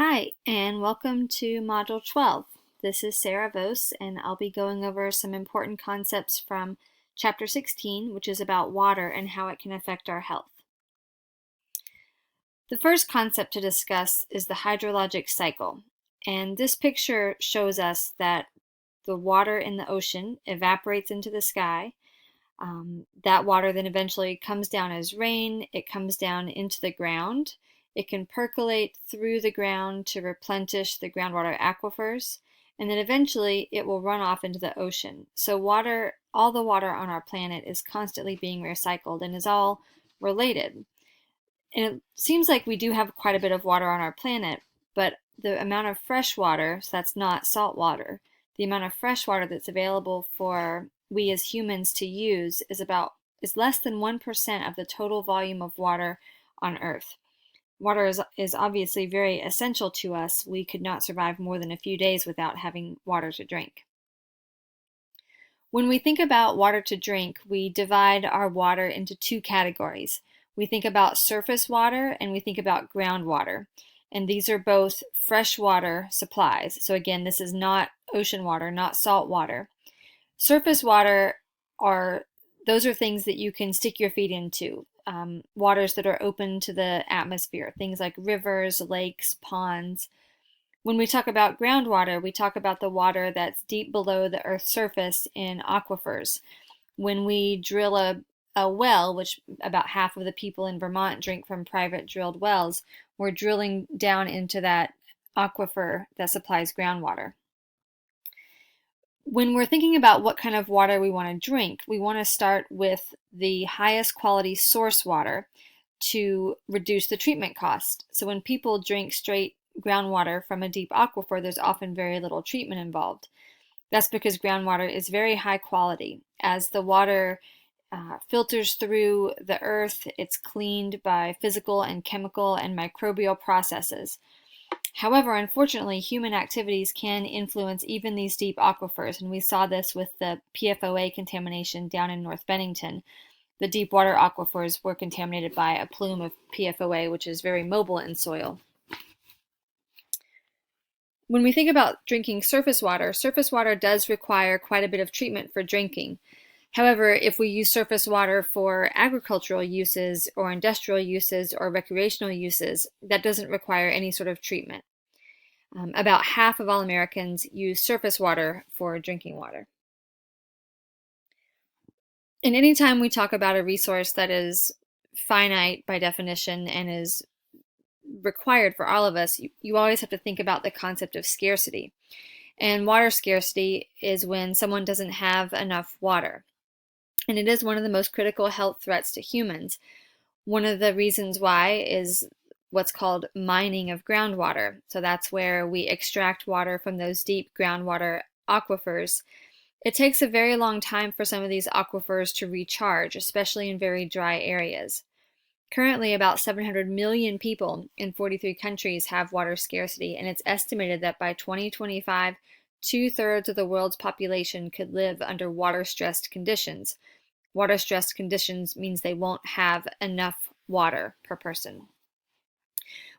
Hi, and welcome to Module 12. This is Sarah Vos, and I'll be going over some important concepts from Chapter 16, which is about water and how it can affect our health. The first concept to discuss is the hydrologic cycle, and this picture shows us that the water in the ocean evaporates into the sky. That water then eventually comes down as rain, it comes down into the ground. It can percolate through the ground to replenish the groundwater aquifers, and then eventually it will run off into the ocean. So water, all the water on our planet is constantly being recycled and is all related. And it seems like we do have quite a bit of water on our planet, but the amount of fresh water, so that's not salt water, the amount of fresh water that's available for we as humans to use is less than 1% of the total volume of water on Earth. Water is obviously very essential to us. We could not survive more than a few days without having water to drink. When we think about water to drink, we divide our water into two categories. We think about surface water and we think about groundwater. And these are both freshwater supplies. So again, this is not ocean water, not salt water. Surface water those are things that you can stick your feet into. Waters that are open to the atmosphere, things like rivers, lakes, ponds. When we talk about groundwater, we talk about the water that's deep below the Earth's surface in aquifers. When we drill a well, which about half of the people in Vermont drink from private drilled wells, we're drilling down into that aquifer that supplies groundwater. When we're thinking about what kind of water we want to drink, we want to start with the highest quality source water to reduce the treatment cost. So when people drink straight groundwater from a deep aquifer, there's often very little treatment involved. That's because groundwater is very high quality. As the water filters through the earth, it's cleaned by physical and chemical and microbial processes. However, unfortunately, human activities can influence even these deep aquifers, and we saw this with the PFOA contamination down in North Bennington. The deep water aquifers were contaminated by a plume of PFOA, which is very mobile in soil. When we think about drinking surface water does require quite a bit of treatment for drinking. However, if we use surface water for agricultural uses or industrial uses or recreational uses, that doesn't require any sort of treatment. About half of all Americans use surface water for drinking water. And anytime we talk about a resource that is finite by definition and is required for all of us, you always have to think about the concept of scarcity. And water scarcity is when someone doesn't have enough water. And it is one of the most critical health threats to humans. One of the reasons why is what's called mining of groundwater. So that's where we extract water from those deep groundwater aquifers. It takes a very long time for some of these aquifers to recharge, especially in very dry areas. Currently, about 700 million people in 43 countries have water scarcity, and it's estimated that by 2025, 2/3 of the world's population could live under water-stressed conditions. Water-stressed conditions means they won't have enough water per person.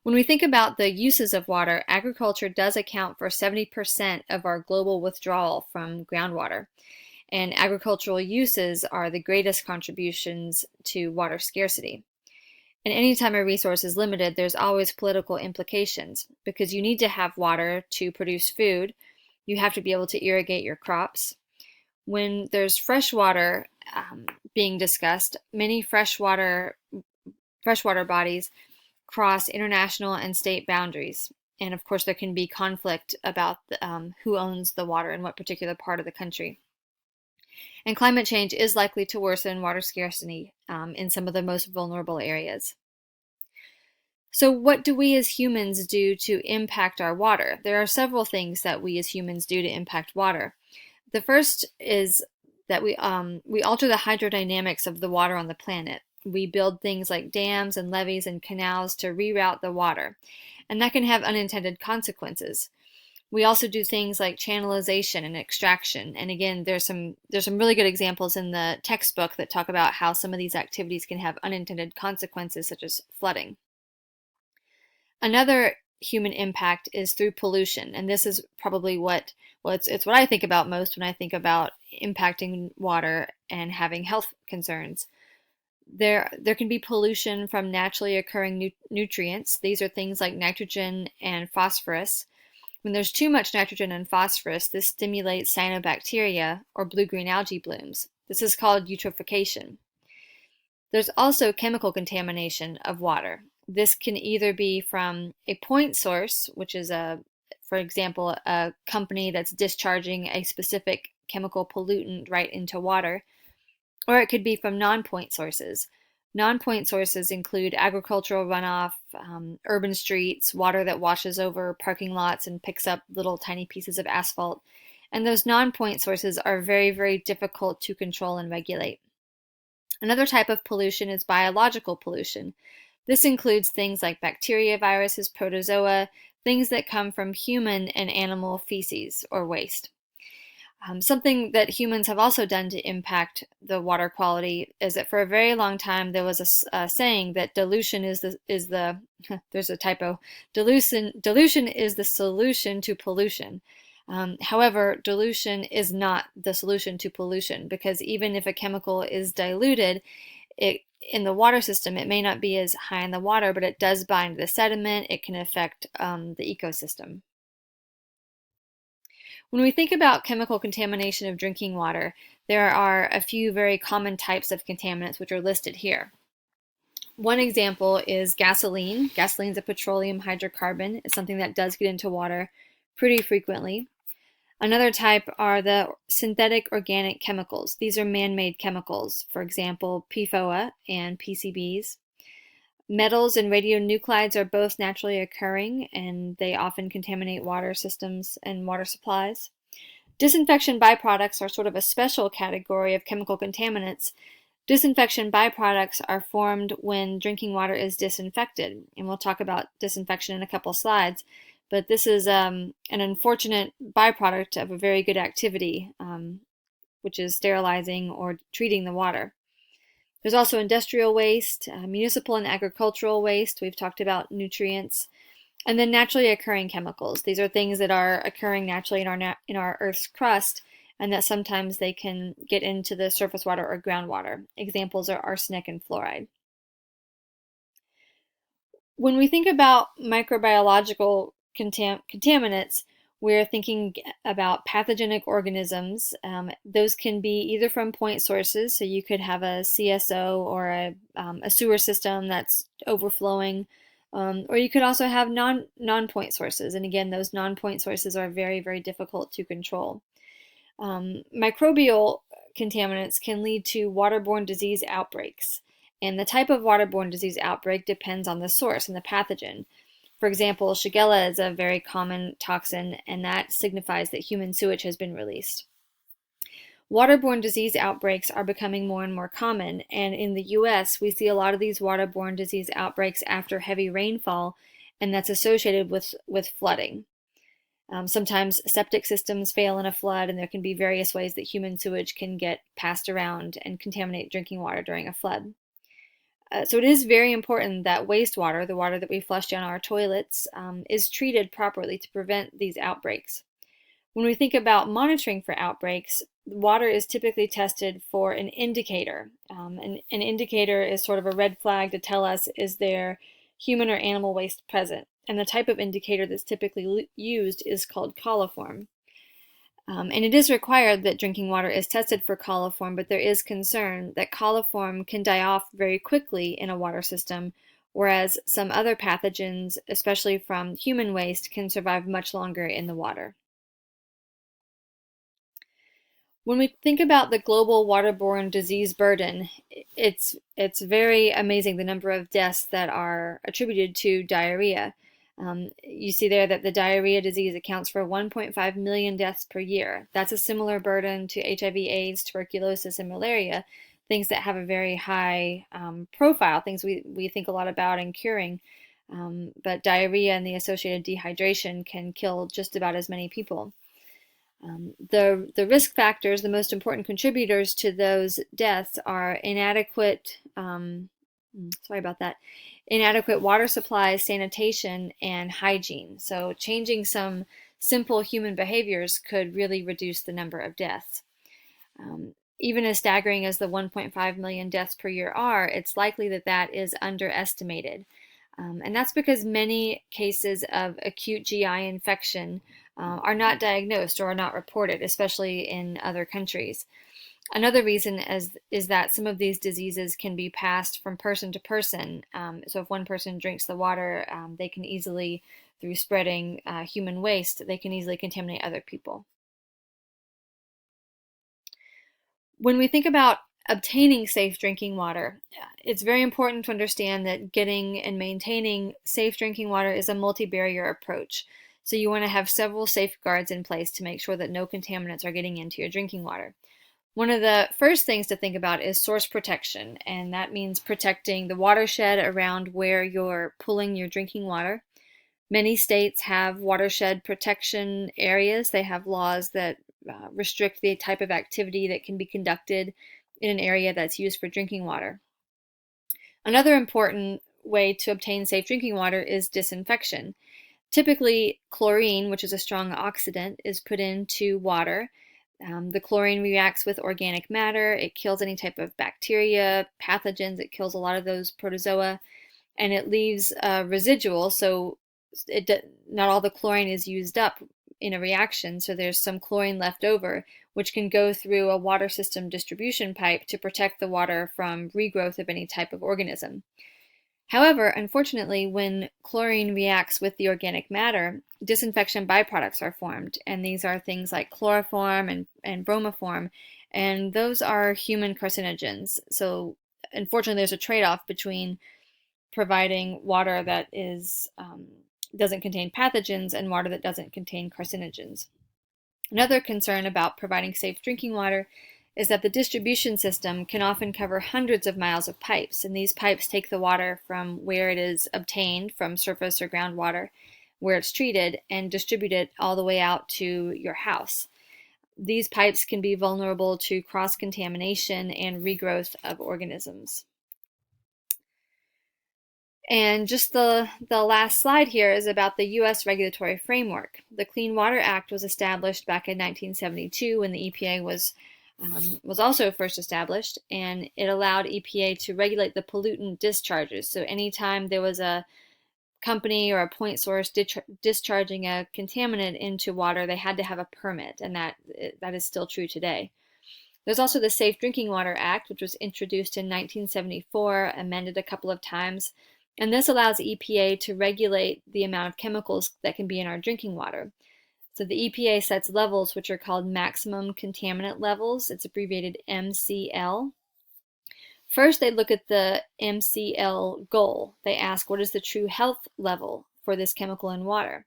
When we think about the uses of water, agriculture does account for 70% of our global withdrawal from groundwater. And agricultural uses are the greatest contributions to water scarcity. And anytime a resource is limited, there's always political implications because you need to have water to produce food. You have to be able to irrigate your crops. When there's fresh water being discussed, many freshwater bodies cross international and state boundaries. And of course, there can be conflict about who owns the water in what particular part of the country. And climate change is likely to worsen water scarcity in some of the most vulnerable areas. So what do we as humans do to impact our water? There are several things that we as humans do to impact water. The first is that we alter the hydrodynamics of the water on the planet. We build things like dams and levees and canals to reroute the water, and that can have unintended consequences. We also do things like channelization and extraction, and again, there's some really good examples in the textbook that talk about how some of these activities can have unintended consequences, such as flooding. Another human impact is through pollution, and this is probably it's what I think about most when I think about impacting water and having health concerns. There can be pollution from naturally occurring nutrients. These are things like nitrogen and phosphorus. When there's too much nitrogen and phosphorus, this stimulates cyanobacteria, or blue-green algae blooms. This is called eutrophication. There's also chemical contamination of water. This can either be from a point source, which is for example, a company that's discharging a specific chemical pollutant right into water, or it could be from non-point sources. Non-point sources include agricultural runoff, urban streets, water that washes over parking lots and picks up little tiny pieces of asphalt. And those non-point sources are very, very difficult to control and regulate. Another type of pollution is biological pollution. This includes things like bacteria, viruses, protozoa, things that come from human and animal feces or waste. Something that humans have also done to impact the water quality is that for a very long time there was a saying that dilution is the there's a typo, dilution is the solution to pollution. However, dilution is not the solution to pollution, because even if a chemical is diluted, in the water system, it may not be as high in the water, but it does bind the sediment. It can affect the ecosystem. When we think about chemical contamination of drinking water, there are a few very common types of contaminants which are listed here. One example is gasoline. Gasoline is a petroleum hydrocarbon. It's something that does get into water pretty frequently. Another type are the synthetic organic chemicals. These are man-made chemicals, for example, PFOA and PCBs. Metals and radionuclides are both naturally occurring, and they often contaminate water systems and water supplies. Disinfection byproducts are sort of a special category of chemical contaminants. Disinfection byproducts are formed when drinking water is disinfected, and we'll talk about disinfection in a couple slides. But this is an unfortunate byproduct of a very good activity, which is sterilizing or treating the water. There's also industrial waste, municipal and agricultural waste. We've talked about nutrients. And then naturally occurring chemicals. These are things that are occurring naturally in our Earth's crust, and that sometimes they can get into the surface water or groundwater. Examples are arsenic and fluoride. When we think about microbiological contaminants, we're thinking about pathogenic organisms. Those can be either from point sources, so you could have a CSO or a sewer system that's overflowing, or you could also have non-point sources. And again, those non-point sources are very, very difficult to control. Microbial contaminants can lead to waterborne disease outbreaks. And the type of waterborne disease outbreak depends on the source and the pathogen. For example, Shigella is a very common toxin, and that signifies that human sewage has been released. Waterborne disease outbreaks are becoming more and more common, and in the US, we see a lot of these waterborne disease outbreaks after heavy rainfall, and that's associated with flooding. Sometimes septic systems fail in a flood, and there can be various ways that human sewage can get passed around and contaminate drinking water during a flood. So it is very important that wastewater, the water that we flush down our toilets, is treated properly to prevent these outbreaks. When we think about monitoring for outbreaks, water is typically tested for an indicator. An indicator is sort of a red flag to tell us, is there human or animal waste present? And the type of indicator that's typically used is called coliform. And it is required that drinking water is tested for coliform, but there is concern that coliform can die off very quickly in a water system, whereas some other pathogens, especially from human waste, can survive much longer in the water. When we think about the global waterborne disease burden, it's very amazing the number of deaths that are attributed to diarrhea. You see there that the diarrhea disease accounts for 1.5 million deaths per year. That's a similar burden to HIV/AIDS, tuberculosis, and malaria, things that have a very high profile, things we think a lot about in curing. But diarrhea and the associated dehydration can kill just about as many people. The risk factors, the most important contributors to those deaths, are inadequate Sorry about that. Inadequate water supplies, sanitation, and hygiene. So, changing some simple human behaviors could really reduce the number of deaths. Even as staggering as the 1.5 million deaths per year are, it's likely that that is underestimated. And that's because many cases of acute GI infection are not diagnosed or are not reported, especially in other countries. Another reason is that some of these diseases can be passed from person to person. So if one person drinks the water, they can easily, through spreading human waste, they can easily contaminate other people. When we think about obtaining safe drinking water, it's very important to understand that getting and maintaining safe drinking water is a multi-barrier approach. So you want to have several safeguards in place to make sure that no contaminants are getting into your drinking water. One of the first things to think about is source protection, and that means protecting the watershed around where you're pulling your drinking water. Many states have watershed protection areas. They have laws that restrict the type of activity that can be conducted in an area that's used for drinking water. Another important way to obtain safe drinking water is disinfection. Typically, chlorine, which is a strong oxidant, is put into water. The chlorine reacts with organic matter. It kills any type of bacteria, pathogens. It kills a lot of those protozoa, and it leaves a residual. So not all the chlorine is used up in a reaction. So there's some chlorine left over, which can go through a water system distribution pipe to protect the water from regrowth of any type of organism. However, unfortunately, when chlorine reacts with the organic matter, disinfection byproducts are formed, and these are things like chloroform and bromoform, and those are human carcinogens. So, unfortunately, there's a trade-off between providing water that doesn't contain pathogens and water that doesn't contain carcinogens. Another concern about providing safe drinking water is that the distribution system can often cover hundreds of miles of pipes, and these pipes take the water from where it is obtained from surface or groundwater, where it's treated, and distribute it all the way out to your house. These pipes can be vulnerable to cross-contamination and regrowth of organisms. And just the last slide here is about the U.S. regulatory framework. The Clean Water Act was established back in 1972 when the EPA was also first established, and it allowed EPA to regulate the pollutant discharges. So anytime there was a company or a point source discharging a contaminant into water, they had to have a permit, and that is still true today. There's also the Safe Drinking Water Act, which was introduced in 1974, amended a couple of times, and this allows EPA to regulate the amount of chemicals that can be in our drinking water. So the EPA sets levels which are called maximum contaminant levels. It's abbreviated MCL. First, they look at the MCL goal. They ask, what is the true health level for this chemical in water?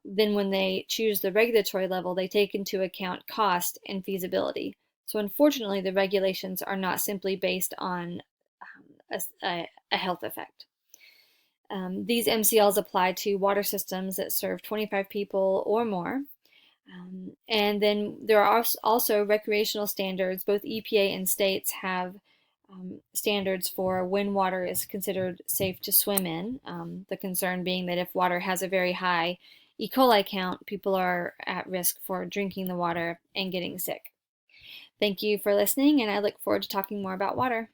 Then when they choose the regulatory level, they take into account cost and feasibility. So unfortunately, the regulations are not simply based on a health effect. These MCLs apply to water systems that serve 25 people or more. And then there are also recreational standards. Both EPA and states have standards for when water is considered safe to swim in. The concern being that if water has a very high E. coli count, people are at risk for drinking the water and getting sick. Thank you for listening, and I look forward to talking more about water.